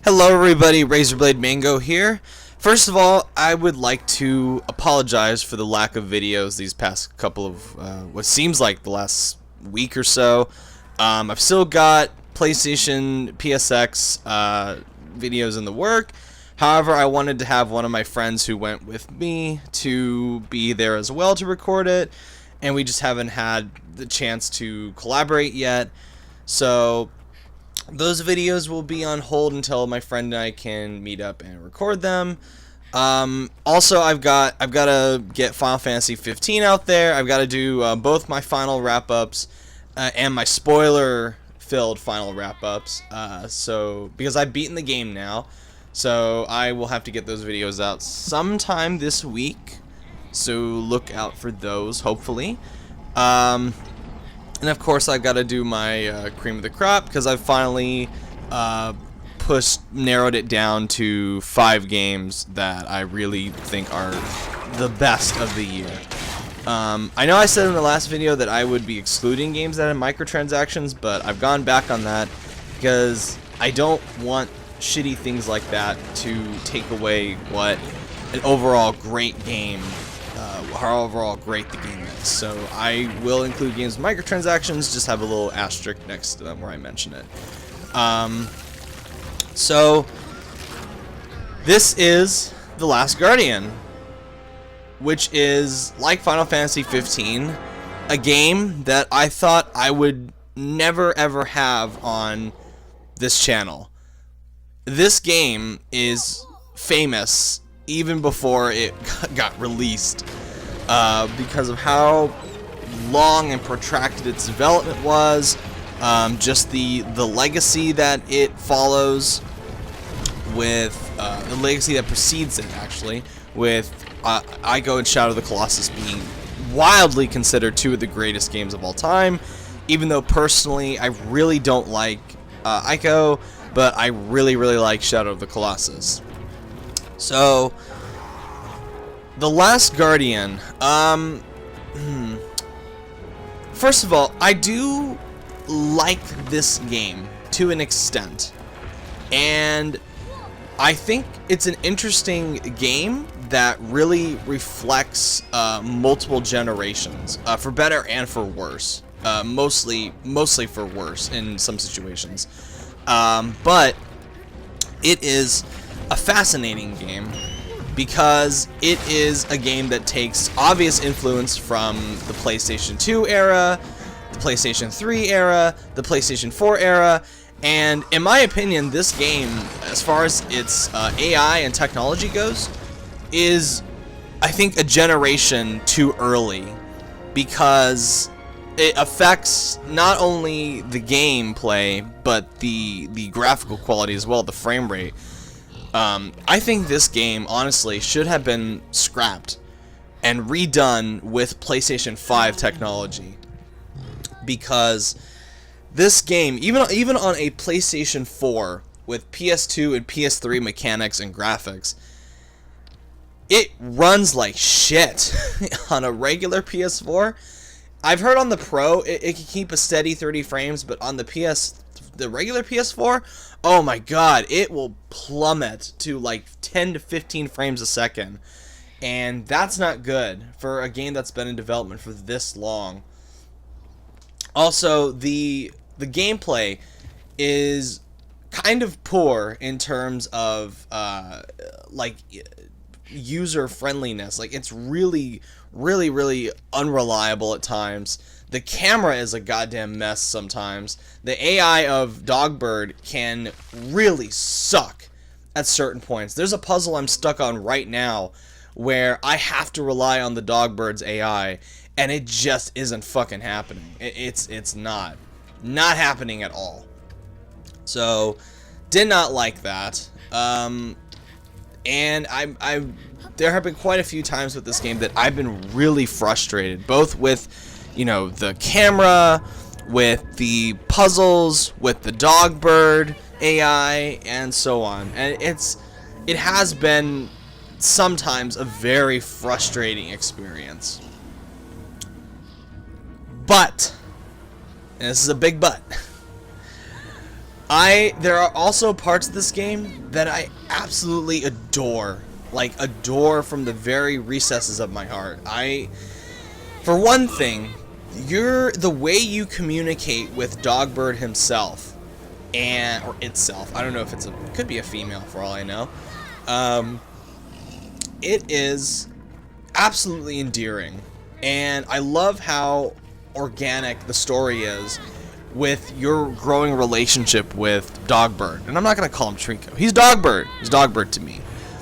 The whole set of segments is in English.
Hello everybody, Razorblade Mango here. First of all, I would like to apologize for the lack of videos these past couple of, what seems like the last week or so. I've still got PlayStation, PSX videos in the work. However, I wanted to have one of my friends who went with me to be there as well to record it, and we just haven't had the chance to collaborate yet. So those videos will be on hold until my friend and I can meet up and record them. Also, I've got to get Final Fantasy 15 out there. I've got to do both my final wrap-ups and my spoiler-filled final wrap-ups. So because I've beaten the game now, so I will have to get those videos out sometime this week. So look out for those, hopefully. And of course, I've got to do my cream of the crop because I've finally narrowed it down to 5 games that I really think are the best of the year. I know I said in the last video that I would be excluding games that have microtransactions, but I've gone back on that because I don't want shitty things like that to take away what an overall great game, how overall great the game is. So I will include games with microtransactions, just have a little asterisk next to them where I mention it. So this is The Last Guardian, which is like Final Fantasy 15, a game that I thought I would never ever have on this channel. This game is famous even before it got released because of how long and protracted its development was, just the legacy that it follows, with the legacy that precedes it, actually, with Ico and Shadow of the Colossus being wildly considered 2 of the greatest games of all time, even though personally I really don't like Ico, but I really like Shadow of the Colossus. So The Last Guardian, first of all, I do like this game to an extent, and I think it's an interesting game that really reflects multiple generations, for better and for worse, mostly for worse in some situations, but it is a fascinating game because it is a game that takes obvious influence from the PlayStation 2 era, the PlayStation 3 era, the PlayStation 4 era, and in my opinion, this game, as far as its AI and technology goes, is, I think, a generation too early, because it affects not only the gameplay, but the graphical quality as well, the frame rate. I think this game, honestly, should have been scrapped and redone with PlayStation 5 technology, because this game, even on a PlayStation 4 with PS2 and PS3 mechanics and graphics, it runs like shit on a regular PS4. I've heard on the Pro it can keep a steady 30 frames, but on the regular PS4, oh my god, it will plummet to like 10 to 15 frames a second. And that's not good for a game that's been in development for this long. Also, the gameplay is kind of poor in terms of like user friendliness. Like, it's really unreliable at times. The camera is a goddamn mess sometimes. The AI of Dogbird can really suck at certain points. There's a puzzle I'm stuck on right now where I have to rely on the Dogbird's AI, and it just isn't fucking happening. It's not happening at all. So, did not like that. And there have been quite a few times with this game that I've been really frustrated, both with, you know, the camera, with the puzzles, with the Dogbird AI, and so on. And it has been sometimes a very frustrating experience. But, and this is a big but, There are also parts of this game that I absolutely adore. Like, adore from the very recesses of my heart. For one thing, the way you communicate with Dogbird himself, or itself, I don't know if it could be a female for all I know. It is absolutely endearing, and I love how organic the story is with your growing relationship with Dogbird. And I'm not going to call him Trico. He's Dogbird. He's Dogbird to me.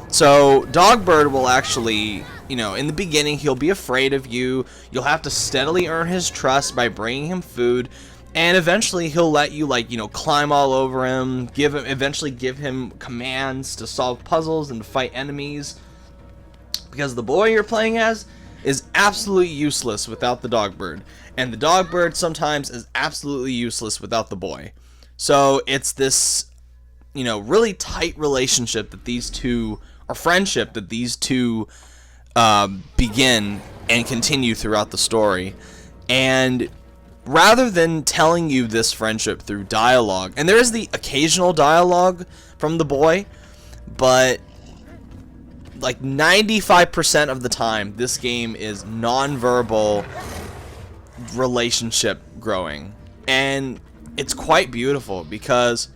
So Dogbird will actually, in the beginning, he'll be afraid of you. You'll have to steadily earn his trust by bringing him food. And eventually he'll let you, climb all over him, eventually give him commands to solve puzzles and to fight enemies. Because the boy you're playing as is absolutely useless without the Dogbird. And the Dogbird sometimes is absolutely useless without the boy. So it's this, really tight relationship that these two, or friendship that these two begin and continue throughout the story. And rather than telling you this friendship through dialogue, and there is the occasional dialogue from the boy, but like 95% of the time, this game is non-verbal relationship growing. And it's quite beautiful because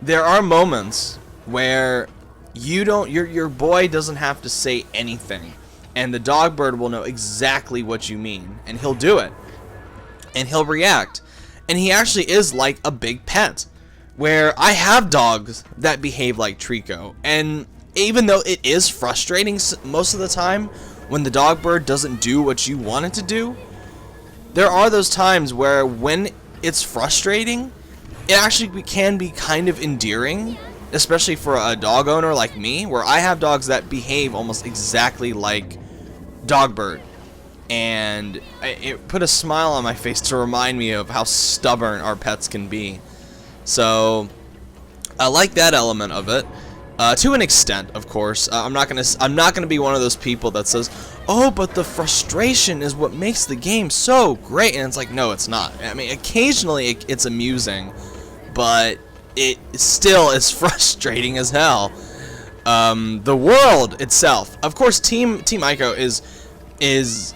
there are moments where your boy doesn't have to say anything, and the Dogbird will know exactly what you mean, and he'll do it, and he'll react, and he actually is like a big pet, where I have dogs that behave like Trico, and even though it is frustrating most of the time when the Dogbird doesn't do what you want it to do, there are those times where when it's frustrating, it actually can be kind of endearing, especially for a dog owner like me, where I have dogs that behave almost exactly like Dogbird. And it put a smile on my face to remind me of how stubborn our pets can be. So I like that element of it. To an extent, of course. I'm not gonna be one of those people that says, "Oh, but the frustration is what makes the game so great." And it's like, no, it's not. I mean, occasionally it's amusing, but it still is frustrating as hell. The world itself, of course, Team Ico is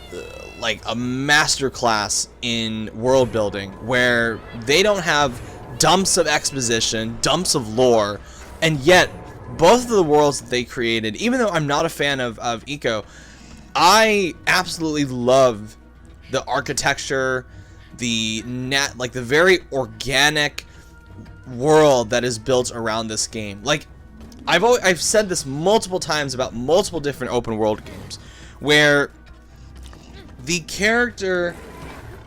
like a masterclass in world building, where they don't have dumps of exposition, dumps of lore, and yet both of the worlds that they created, even though I'm not a fan of Ico, I absolutely love the architecture, the very organic world that is built around this game. Like, I've said this multiple times about multiple different open world games, where the character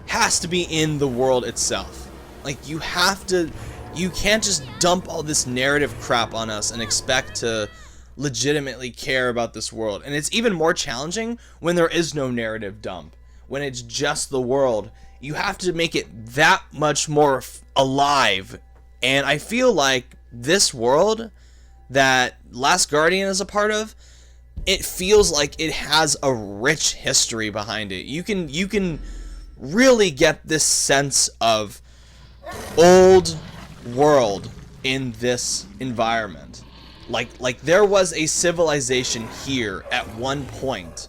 has to be in the world itself. Like, you can't just dump all this narrative crap on us and expect to legitimately care about this world. And it's even more challenging when there is no narrative dump. When it's just the world, you have to make it that much more alive. And I feel like this world that Last Guardian is a part of, it feels like it has a rich history behind it. You can really get this sense of old world in this environment. Like there was a civilization here at one point,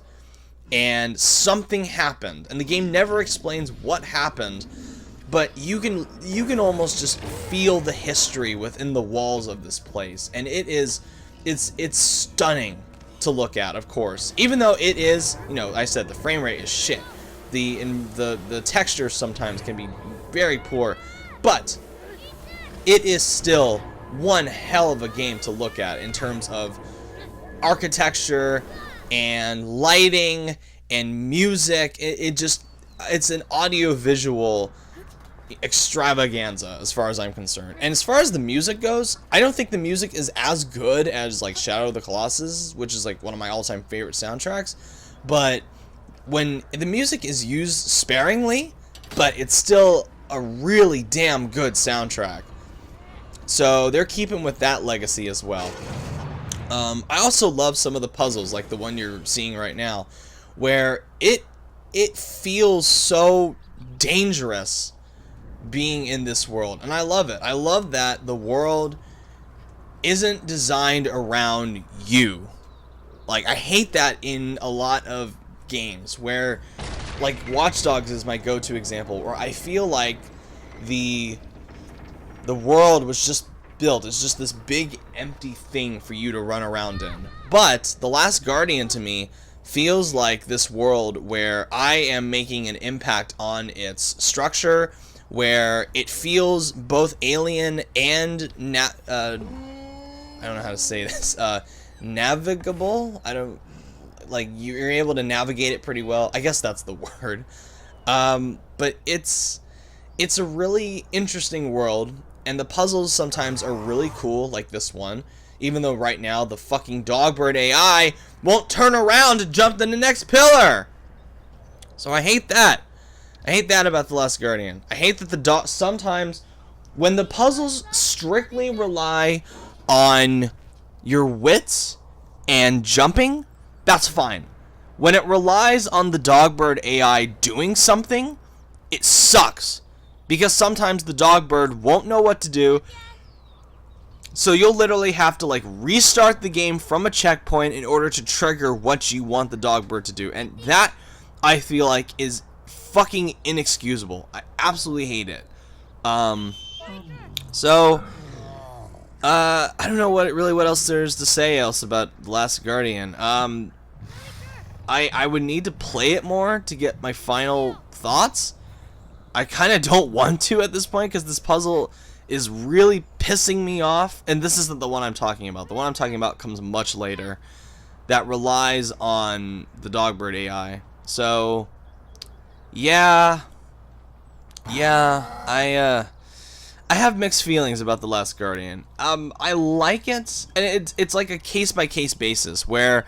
and something happened, and the game never explains what happened, but you can almost just feel the history within the walls of this place, and it's stunning to look at, of course. Even though it is, I said the frame rate is shit. The texture sometimes can be very poor, but it is still one hell of a game to look at in terms of architecture and lighting and music. It's an audio-visual extravaganza as far as I'm concerned. And as far as the music goes, I don't think the music is as good as like Shadow of the Colossus, which is like one of my all-time favorite soundtracks. But when the music is used sparingly, but it's still a really damn good soundtrack. So they're keeping with that legacy as well. I also love some of the puzzles, like the one you're seeing right now, where it feels so dangerous, being in this world, and I love it. I love that the world isn't designed around you. Like, I hate that in a lot of games where, like, Watch Dogs is my go-to example, where I feel like the world was just built. It's just this big empty thing for you to run around in. But The Last Guardian to me feels like this world where I am making an impact on its structure, where it feels both alien and I don't know how to say this, navigable. I don't, like, you're able to navigate it pretty well. I guess that's the word. But it's a really interesting world, and the puzzles sometimes are really cool, like this one. Even though right now the fucking Dogbird AI won't turn around to jump to the next pillar. So I hate that. I hate that about The Last Guardian. I hate that sometimes when the puzzles strictly rely on your wits and jumping, that's fine. When it relies on the Dogbird AI doing something, it sucks. Because sometimes the Dogbird won't know what to do, so you'll literally have to, like, restart the game from a checkpoint in order to trigger what you want the Dogbird to do. And that, I feel like, is fucking inexcusable. I absolutely hate it. I don't know what else there's to say else about The Last Guardian. I would need to play it more to get my final thoughts. I kind of don't want to at this point, because this puzzle is really pissing me off. And this isn't the one I'm talking about. The one I'm talking about comes much later, that relies on the Dogbird AI. So, yeah, I have mixed feelings about The Last Guardian. I like it, and it's like a case-by-case basis, where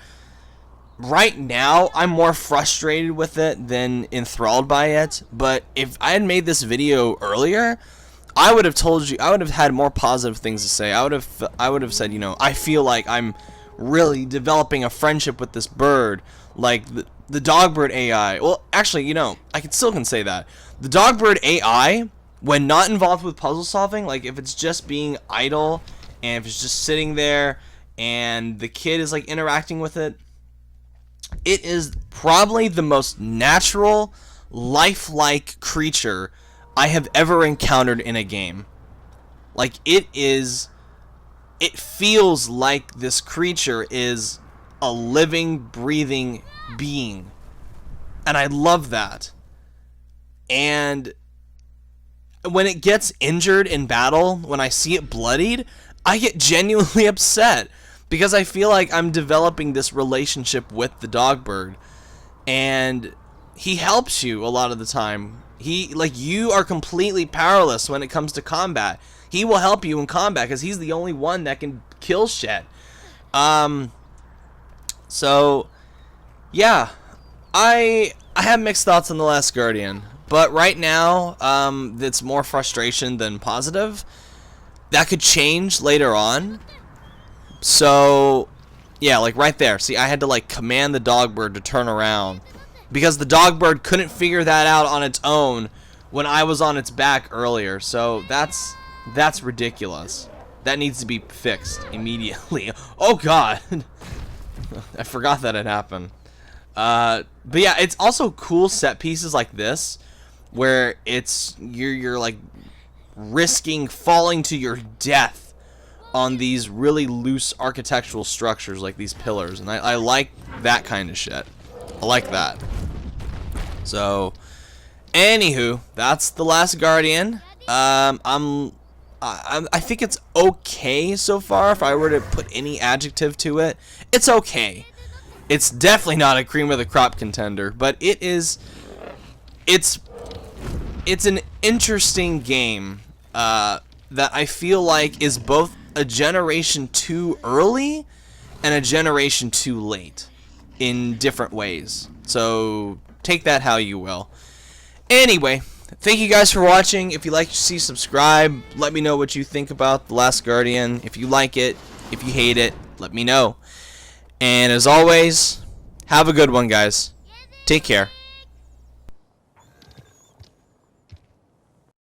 right now I'm more frustrated with it than enthralled by it. But if I had made this video earlier, I would have told you, I would have had more positive things to say. I would have said, you know, I feel like I'm really developing a friendship with this bird, like the Dogbird AI. Well, actually, you know, I still can say that. The Dogbird AI, when not involved with puzzle solving, like if it's just being idle, and if it's just sitting there, and the kid is like interacting with it, it is probably the most natural, lifelike creature I have ever encountered in a game. Like, it feels like this creature is a living, breathing being. And I love that. And when it gets injured in battle, when I see it bloodied, I get genuinely upset, because I feel like I'm developing this relationship with the Dogbird, and he helps you a lot of the time. You are completely powerless when it comes to combat. He will help you in combat because he's the only one that can kill shit. So yeah, I have mixed thoughts on The Last Guardian, but right now, it's more frustration than positive. That could change later on. So yeah, like right there. See, I had to like command the Dogbird to turn around, because the Dogbird couldn't figure that out on its own when I was on its back earlier. So that's ridiculous. That needs to be fixed immediately. Oh god. I forgot that had happened. But yeah, it's also cool set pieces like this, where you're like risking falling to your death on these really loose architectural structures like these pillars, and I like that kind of shit. I like that. So, anywho, that's The Last Guardian. I think it's okay so far. If I were to put any adjective to it, it's okay. It's definitely not a cream of the crop contender, but it's an interesting game that I feel like is both a generation too early and a generation too late in different ways. So take that how you will. Anyway, thank you guys for watching. If you like to see, subscribe. Let me know what you think about The Last Guardian. If you like it, if you hate it, let me know. And as always, have a good one, guys. Take care.